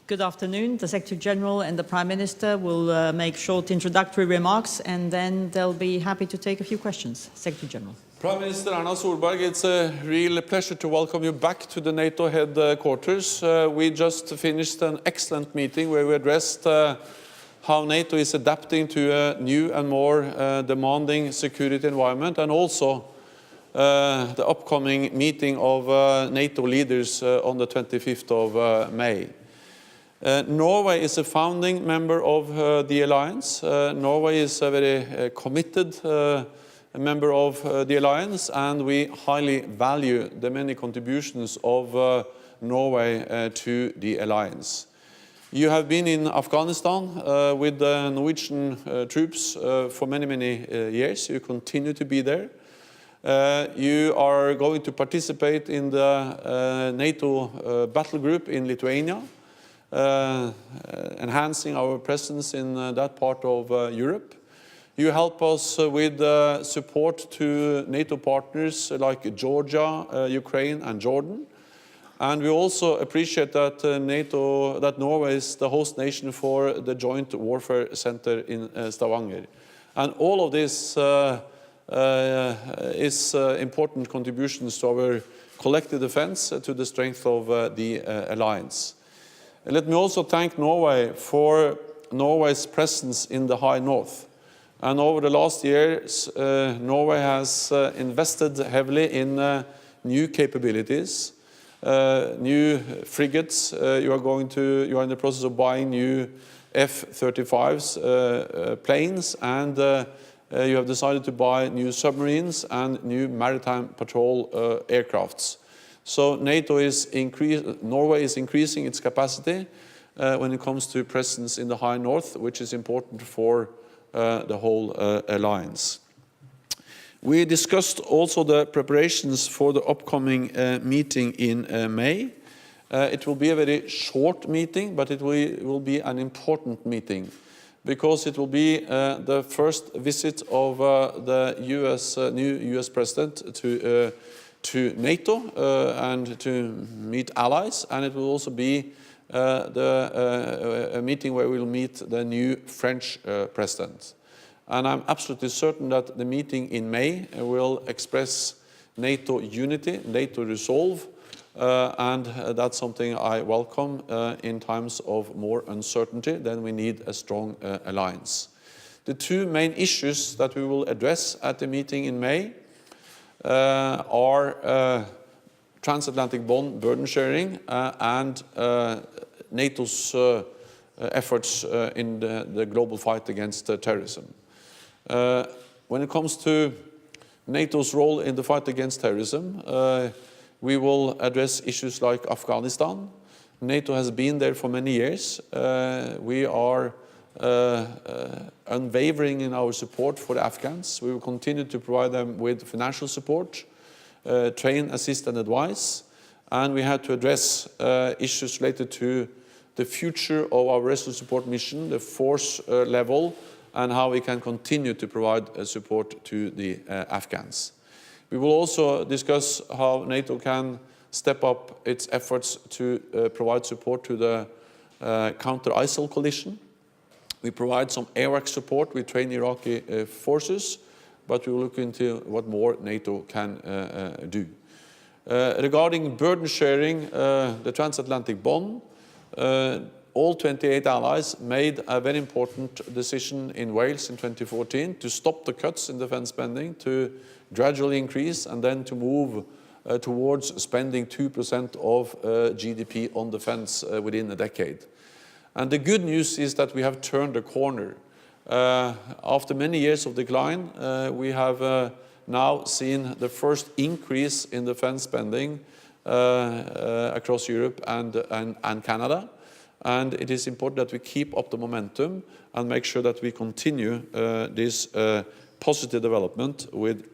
Good afternoon. The Secretary General and the Prime Minister will make short introductory remarks, and then they'll be happy to take a few questions. Secretary General. Prime Minister Erna Solberg, it's a real pleasure to welcome you back to the NATO headquarters. We just finished an excellent meeting where we addressed how NATO is adapting to a new and more demanding security environment, and also the upcoming meeting of NATO leaders on the 25th of May. Norway is a founding member of the alliance. Norway is a very committed member of the alliance, and we highly value the many contributions of Norway to the alliance. You have been in Afghanistan with the Norwegian troops for many years. You continue to be there. You are going to participate in the NATO battle group in Lithuania, enhancing our presence in that part of Europe. You help us with support to NATO partners like Georgia, Ukraine and Jordan. And we also appreciate that Norway is the host nation for the Joint Warfare Center in Stavanger. And all of this is important contributions to our collective defense, to the strength of the alliance. Let me also thank Norway for Norway's presence in the High North. And over the last years, Norway has invested heavily in new capabilities, new frigates. You are in the process of buying new F-35s planes, and you have decided to buy new submarines and new maritime patrol aircrafts. So Norway is increasing its capacity when it comes to presence in the High North, which is important for the whole alliance. We discussed also the preparations for the upcoming meeting in May. It will be a very short meeting, but it will be an important meeting, because it will be the first visit of the new US President to NATO and to meet allies, and it will also be a meeting where we will meet the new French President. And I'm absolutely certain that the meeting in May will express NATO unity, NATO resolve, and that's something I welcome in times of more uncertainty. Then we need a strong alliance. The two main issues that we will address at the meeting in May are transatlantic bond burden sharing and NATO's efforts in the global fight against terrorism. When it comes to NATO's role in the fight against terrorism, we will address issues like Afghanistan. NATO has been there for many years. We are unwavering in our support for the Afghans. We will continue to provide them with financial support, train, assist and advise. And we had to address issues related to the future of our rescue support mission, the force level, and how we can continue to provide support to the Afghans. We will also discuss how NATO can step up its efforts to provide support to the counter-ISIL coalition. We provide some AWACS support. We train Iraqi forces, but we will look into what more NATO can do. Regarding burden sharing, the transatlantic bond, all 28 allies made a very important decision in Wales in 2014 to stop the cuts in defense spending, to gradually increase, and then to move towards spending 2% of GDP on defense within a decade. And the good news is that we have turned a corner. After many years of decline, we have now seen the first increase in defense spending across Europe and Canada. And it is important that we keep up the momentum and make sure that we continue this positive development with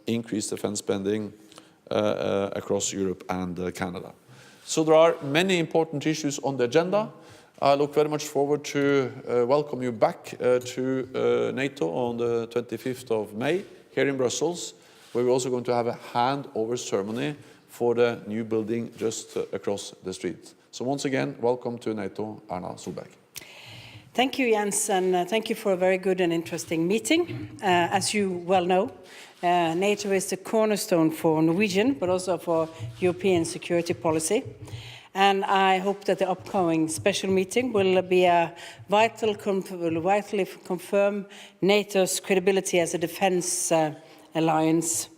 increased defense spending across Europe and Canada. So there are many important issues on the agenda. I look very much forward to welcome you back to NATO on the 25th of May here in Brussels, where we're also going to have a handover ceremony for the new building just across the street. So once again, welcome to NATO, Erna Solberg. Thank you, Jens, and thank you for a very good and interesting meeting. As you well know, NATO is the cornerstone for Norwegian, but also for European security policy. And I hope that the upcoming special meeting will be a vitally confirm NATO's credibility as a defense alliance,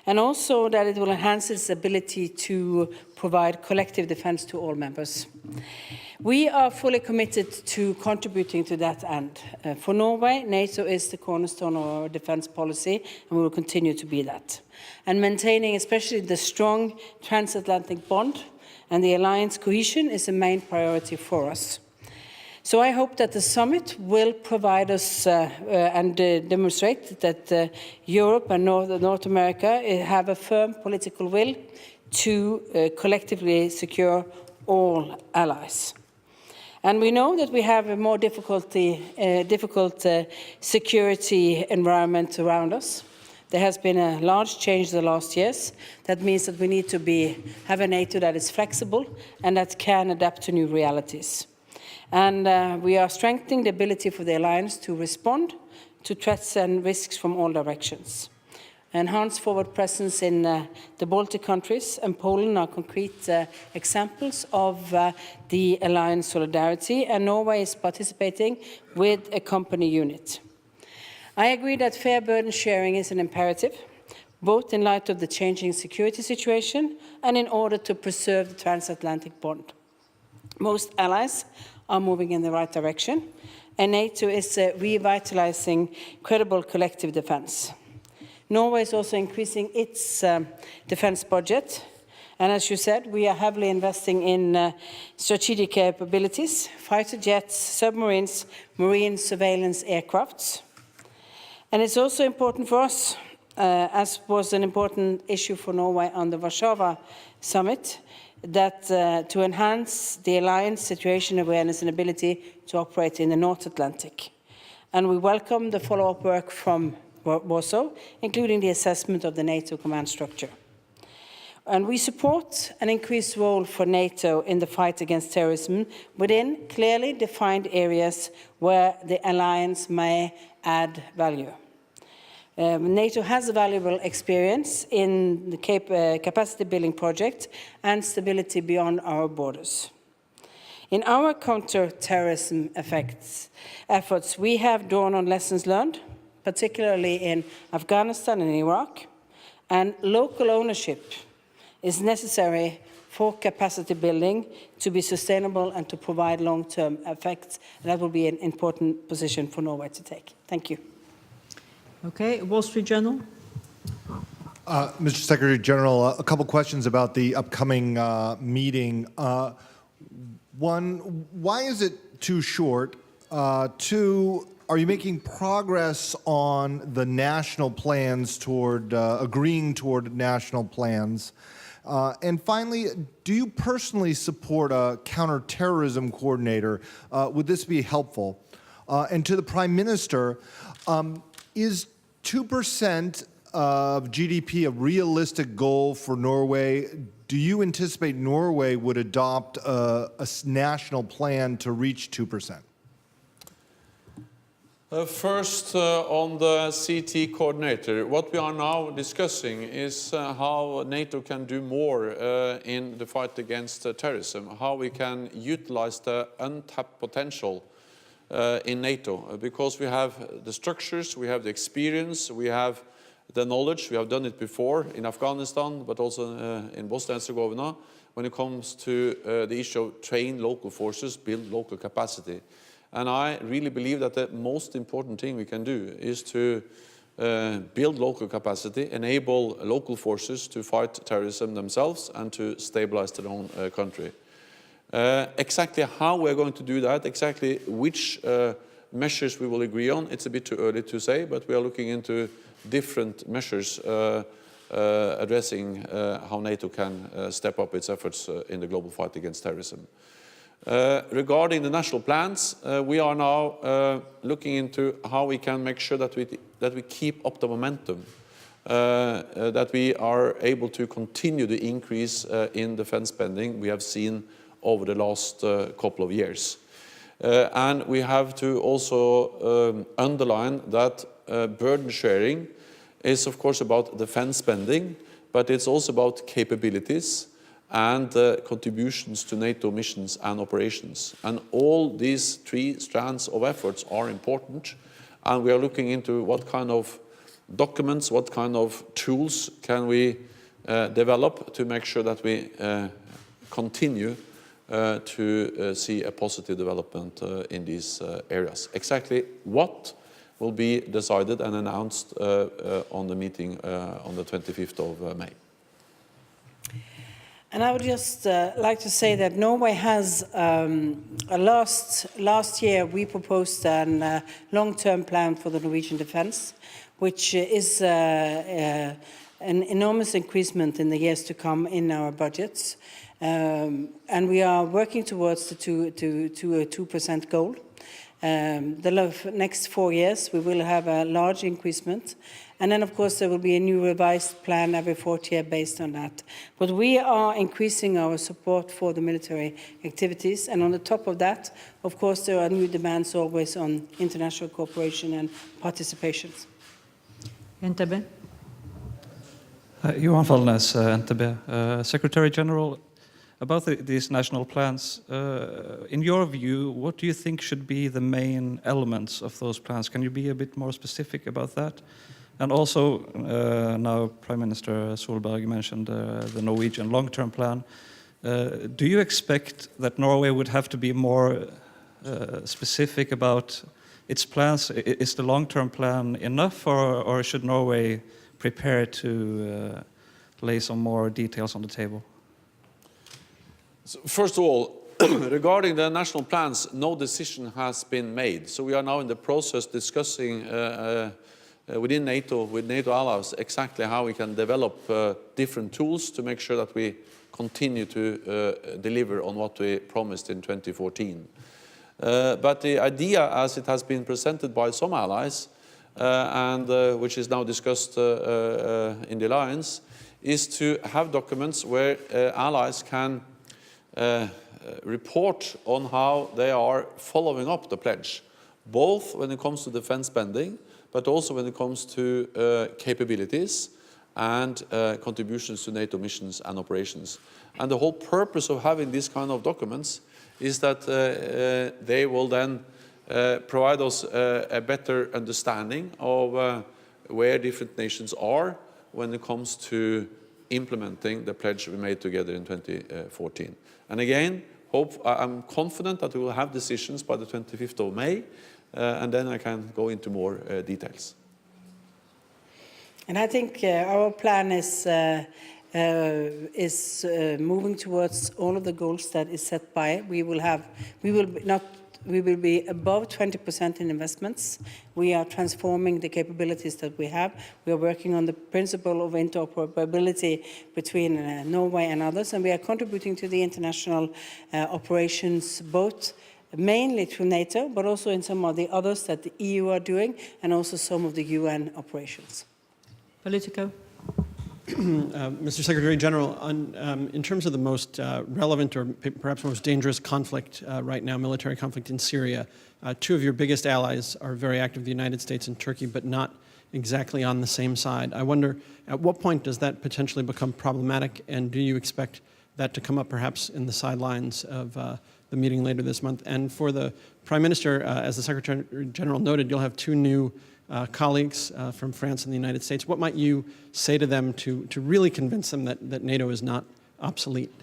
and also that it will enhance its ability to provide collective defense to all members. We are fully committed to contributing to that end. For Norway, NATO is the cornerstone of our defense policy, and we will continue to be that. And maintaining especially the strong transatlantic bond and the alliance cohesion is a main priority for us. So I hope that the summit will provide us and demonstrate that Europe and North America have a firm political will to collectively secure all allies. And we know that we have a more difficult security environment around us. There has been a large change in the last years. That means that we need to have a NATO that is flexible and that can adapt to new realities. And we are strengthening the ability for the alliance to respond to threats and risks from all directions. Enhanced forward presence in the Baltic countries and Poland are concrete examples of the alliance solidarity, and Norway is participating with a company unit. I agree that fair burden sharing is an imperative, both in light of the changing security situation and in order to preserve the transatlantic bond. Most allies are moving in the right direction, and NATO is revitalizing credible collective defense. Norway is also increasing its defense budget, and as you said, we are heavily investing in strategic capabilities, fighter jets, submarines, marine surveillance aircrafts. And it's also important for us, as was an important issue for Norway on the Warsaw summit, that to enhance the alliance situation awareness and ability to operate in the North Atlantic. And we welcome the follow-up work from Warsaw, including the assessment of the NATO command structure. And we support an increased role for NATO in the fight against terrorism within clearly defined areas where the alliance may add value. NATO has a valuable experience in the capacity building project and stability beyond our borders. In our counter-terrorism efforts, we have drawn on lessons learned, particularly in Afghanistan and Iraq, and local ownership is necessary for capacity building to be sustainable and to provide long-term effects. And that will be an important position for Norway to take. Thank you. Okay, Wall Street Journal. Mr. Secretary General, a couple questions about the upcoming meeting. One, why is it too short? Two, are you making progress on the national plans toward agreeing toward national plans? And finally, do you personally support a counterterrorism coordinator? Would this be helpful? And to the Prime Minister, is 2% of GDP a realistic goal for Norway? Do you anticipate Norway would adopt a national plan to reach 2%? First, on the CT coordinator, what we are now discussing is how NATO can do more in the fight against terrorism, how we can utilize the untapped potential in NATO, because we have the structures, we have the experience, we have the knowledge, we have done it before in Afghanistan, but also in Bosnia and Herzegovina, when it comes to the issue of train local forces, build local capacity. And I really believe that the most important thing we can do is to build local capacity, enable local forces to fight terrorism themselves and to stabilize their own country. Exactly how we're going to do that, exactly which measures we will agree on, it's a bit too early to say, but we are looking into different measures addressing how NATO can step up its efforts in the global fight against terrorism. Regarding the national plans, we are now looking into how we can make sure that we keep up the momentum, that we are able to continue the increase in defense spending we have seen over the last couple of years. And we have to also underline that burden sharing is of course about defense spending, but it's also about capabilities and contributions to NATO missions and operations. And all these three strands of efforts are important, and we are looking into what kind of documents, what kind of tools can we develop to make sure that we continue to see a positive development in these areas. Exactly what will be decided and announced on the meeting on the 25th of May. And I would just like to say that Norway has, last year we proposed a long-term plan for the Norwegian defense, which is an enormous increasement in the years to come in our budgets. And we are working towards the 2% goal. The next 4 years we will have a large increasement. And then, of course, there will be a new revised plan every 4th year based on that. But we are increasing our support for the military activities. And on the top of that, of course, there are new demands always on international cooperation and participation. NTB. Johan Fallnes, NTB. Secretary General, about these national plans, in your view, what do you think should be the main elements of those plans? Can you be a bit more specific about that? And also, now Prime Minister Solberg mentioned the Norwegian long-term plan. Do you expect that Norway would have to be more specific about its plans? Is the long-term plan enough, or should Norway prepare to lay some more details on the table? So first of all, regarding the national plans, no decision has been made. So we are now in the process discussing within NATO, with NATO allies, exactly how we can develop different tools to make sure that we continue to deliver on what we promised in 2014. But the idea, as it has been presented by some allies, and which is now discussed in the alliance, is to have documents where allies can report on how they are following up the pledge, both when it comes to defense spending, but also when it comes to capabilities and contributions to NATO missions and operations. And the whole purpose of having these kind of documents is that they will then provide us a better understanding of where different nations are when it comes to implementing the pledge we made together in 2014. And again, I'm confident that we will have decisions by the 25th of May, and then I can go into more details. And I think our plan is moving towards all of the goals that is set by it. We will be above 20% in investments. We are transforming the capabilities that we have. We are working on the principle of interoperability between Norway and others, and we are contributing to the international operations, both mainly through NATO, but also in some of the others that the EU are doing, and also some of the UN operations. Politico. Mr. Secretary General, in terms of the most relevant or perhaps most dangerous conflict right now, military conflict in Syria, two of your biggest allies are very active, the United States and Turkey, but not exactly on the same side. I wonder, at what point does that potentially become problematic, and do you expect that to come up perhaps in the sidelines of the meeting later this month? And for the Prime Minister, as the Secretary General noted, you'll have two new colleagues from France and the United States. What might you say to them to really convince them that NATO is not obsolete?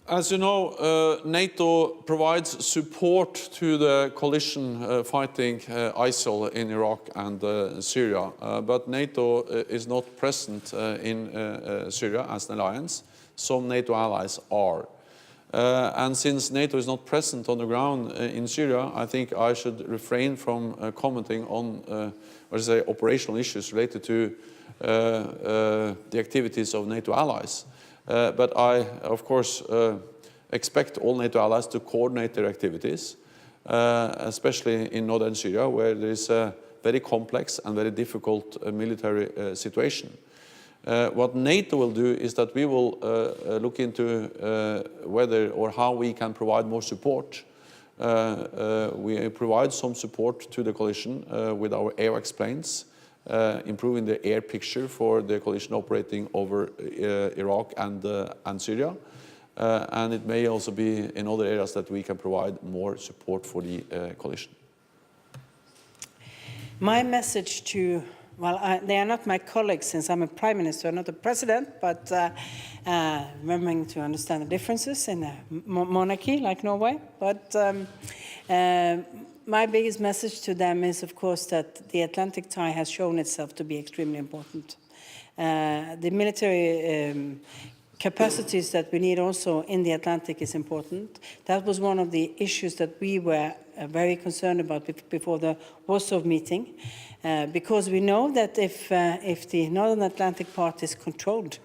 As you know, NATO provides support to the coalition fighting ISIL in Iraq and Syria, but NATO is not present in Syria as an alliance. Some NATO allies are. And since NATO is not present on the ground in Syria, I think I should refrain from commenting on operational issues related to the activities of NATO allies. But I, of course, expect all NATO allies to coordinate their activities, especially in northern Syria, where there is a very complex and very difficult military situation. What NATO will do is that we will look into whether or how we can provide more support. We provide some support to the coalition with our AWACS planes, improving the air picture for the coalition operating over Iraq and Syria. And it may also be in other areas that we can provide more support for the coalition. My message to, well, they are not my colleagues since I'm a prime minister, not a president, but remembering to understand the differences in a monarchy like Norway. But my biggest message to them is, of course, that the Atlantic tie has shown itself to be extremely important. The military capacities that we need also in the Atlantic is important. That was one of the issues that we were very concerned about before the Warsaw meeting, because we know that if the Northern Atlantic part is controlled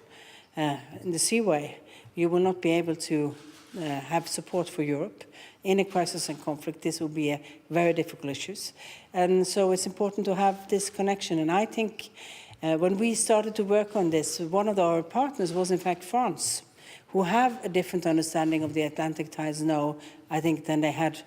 in the seaway, you will not be able to have support for Europe. In a crisis and conflict, this will be a very difficult issue. And so it's important to have this connection. And I think when we started to work on this, one of our partners was in fact France, who have a different understanding of the Atlantic ties now, I think, than they had,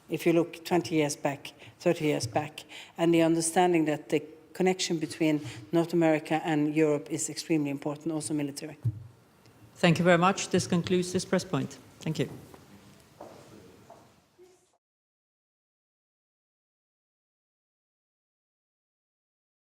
if you look 20 years back, 30 years back, and the understanding that the connection between North America and Europe is extremely important, also military. Thank you very much. This concludes this press point. Thank you.